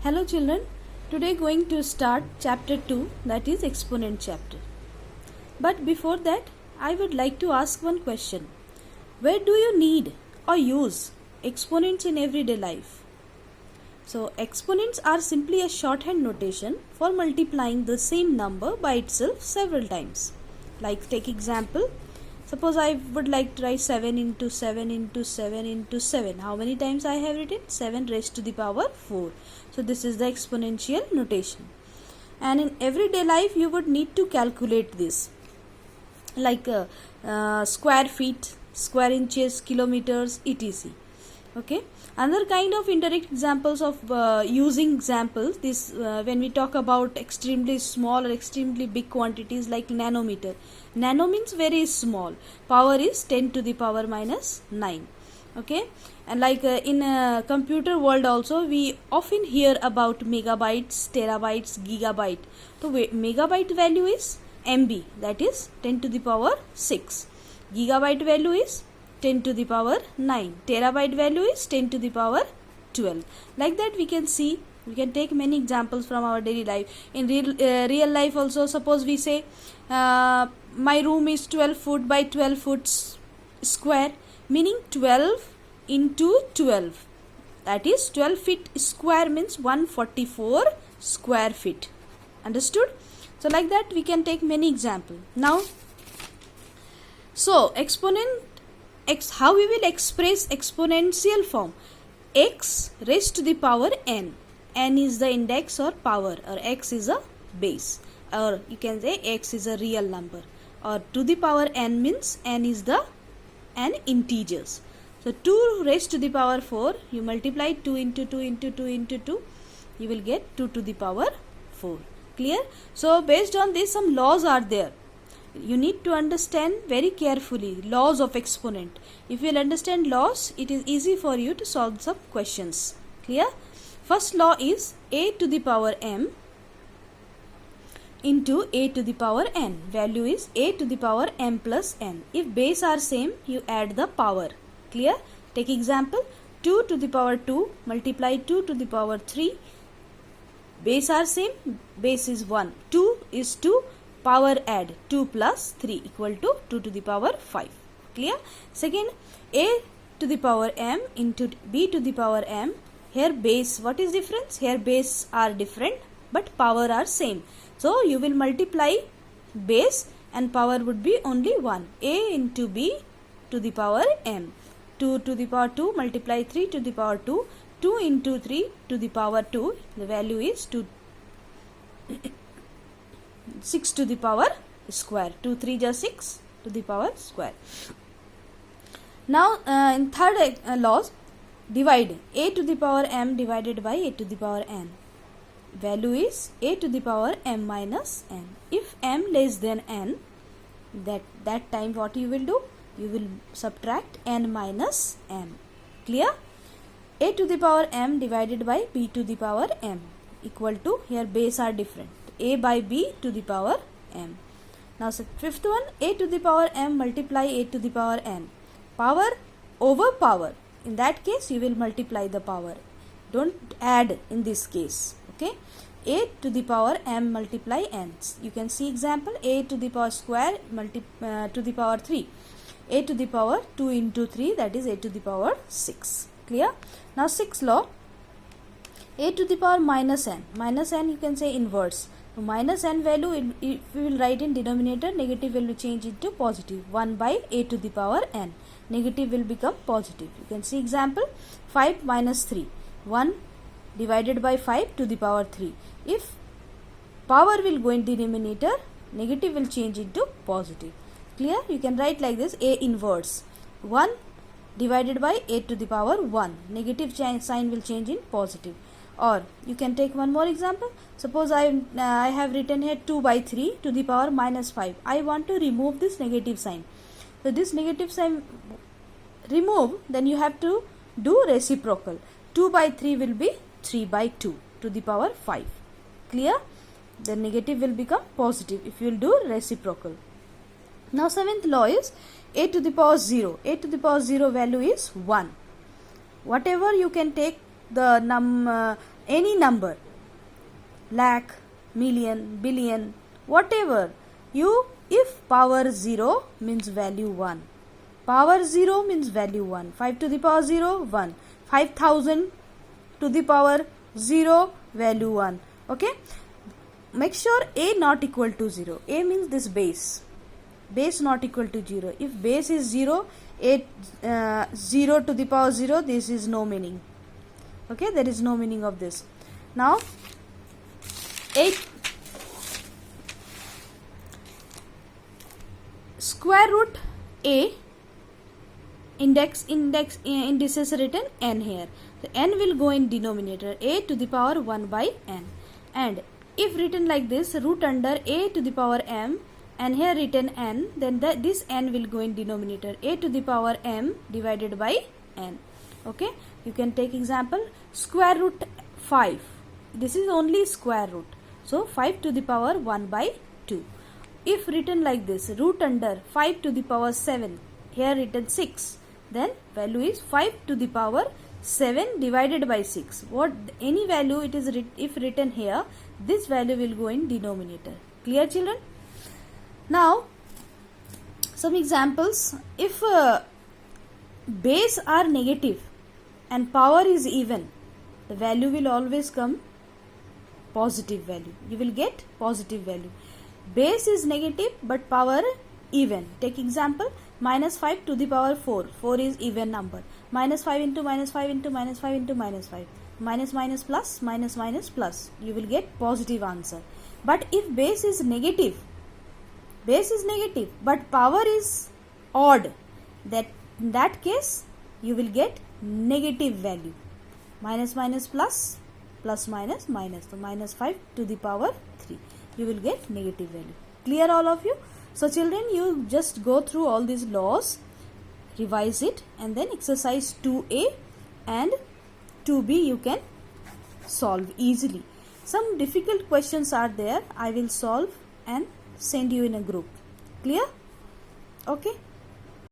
Hello children, today going to start chapter 2, that is exponent chapter. But before that, I would like to ask one question. Where do you need or use exponents in everyday life? So exponents are simply a shorthand notation for multiplying the same number by itself several times. Like take example, suppose I would like to write 7 into 7 into 7 into 7. How many times I have written? 7 raised to the power 4. So this is the exponential notation. And in everyday life you would need to calculate this. Like square feet, square inches, kilometers, etc. Okay. Another kind of indirect examples of using examples, this when we talk about extremely small or extremely big quantities like nanometer. Nano means very small. Power is 10 to the power minus 9. Okay. And like in computer world also we often hear about megabytes, terabytes, gigabyte. So megabyte value is MB, that is 10 to the power 6. Gigabyte value is 10 to the power 9. Terabyte value is 10 to the power 12. Like that we can see, we can take many examples from our daily life. In real life also, suppose we say my room is 12 foot by 12 foot square, meaning 12 into 12. That is 12 feet square means 144 square feet. Understood? So like that we can take many examples. Now, so exponent x, how we will express exponential form? X raised to the power n. N is the index or power, or x is a base, or you can say x is a real number, or to the power n means n is the n integers. So 2 raised to the power 4, you multiply 2 into 2 into 2 into 2, you will get 2 to the power 4. Clear? So based on this some laws are there. You need to understand very carefully laws of exponent. If you will understand laws, it is easy for you to solve some questions. Clear? First law is a to the power m into a to the power n. Value is a to the power m plus n. If base are same, you add the power. Clear? Take example, 2 to the power 2 multiply 2 to the power 3. Base are same, base is 1. 2 is 2. Power add 2 plus 3 equal to 2 to the power 5. Clear? Second, a to the power m into b to the power m. Here base, what is difference? Here base are different but power are same. So you will multiply base and power would be only 1. A into b to the power m. 2 to the power 2 multiply 3 to the power 2. 2 into 3 to the power 2. The value is 2. 6 to the power square. 2 3 just 6 to the power square. Now in third laws, divide a to the power m divided by a to the power n. Value is a to the power m minus n. If m less than n, that time what you will do? You will subtract n minus m. Clear? A to the power m divided by b to the power m equal to, here base are different, a by b to the power m. Now fifth one, a to the power m multiply a to the power n. Power over power. In that case you will multiply the power. Don't add in this case. Okay. A to the power m multiply n. You can see example, a to the power square to the power 3. A to the power 2 into 3, that is a to the power 6. Clear? Now sixth law, a to the power minus n. Minus n you can say inverse. So minus n value, if we will write in denominator, negative will change into positive. 1 by a to the power n. Negative will become positive. You can see example, 5 minus 3. 1 divided by 5 to the power 3. If power will go in denominator, negative will change into positive. Clear? You can write like this, a inverse. 1 divided by a to the power 1. Negative sign will change in positive. Or you can take one more example. Suppose I have written here 2 by 3 to the power minus 5. I want to remove this negative sign. So this negative sign remove, then you have to do reciprocal. 2 by 3 will be 3 by 2 to the power 5. Clear? The negative will become positive if you will do reciprocal. Now seventh law is a to the power 0. A to the power 0 value is 1. Whatever you can take the any number, lakh, million, billion, whatever, if power 0 means value 1. Power 0 means value 1. 5 to the power 0, 1. 5000 to the power 0, value 1. Okay. Make sure a not equal to 0. A means this base. Base not equal to 0. If base is 0, 0 to the power 0, this is no meaning. Okay, there is no meaning of this. Now, 8 square root a, indices written n here. So n will go in denominator, a to the power 1 by n. And if written like this, root under a to the power m, and here written n, then this n will go in denominator, a to the power m divided by n. Okay, you can take example, square root 5. This is only square root. So 5 to the power 1 by 2. If written like this, root under 5 to the power 7, here written 6, then value is 5 to the power 7 divided by 6. What any value it is if written here, this value will go in denominator. Clear, children? Now, some examples. If base are negative and power is even, the value will always come positive value. You will get positive value. Base is negative but power even. Take example, minus 5 to the power 4. 4 is even number. Minus 5 into minus 5 into minus 5 into minus 5. Minus minus plus, minus minus plus. You will get positive answer. But if base is negative but power is odd, that in that case you will get negative value. Minus minus plus, plus minus minus. So minus 5 to the power 3. You will get negative value. Clear, all of you? So children, you just go through all these laws, revise it, and then exercise 2a and 2b you can solve easily. Some difficult questions are there. I will solve and send you in a group. Clear? Okay.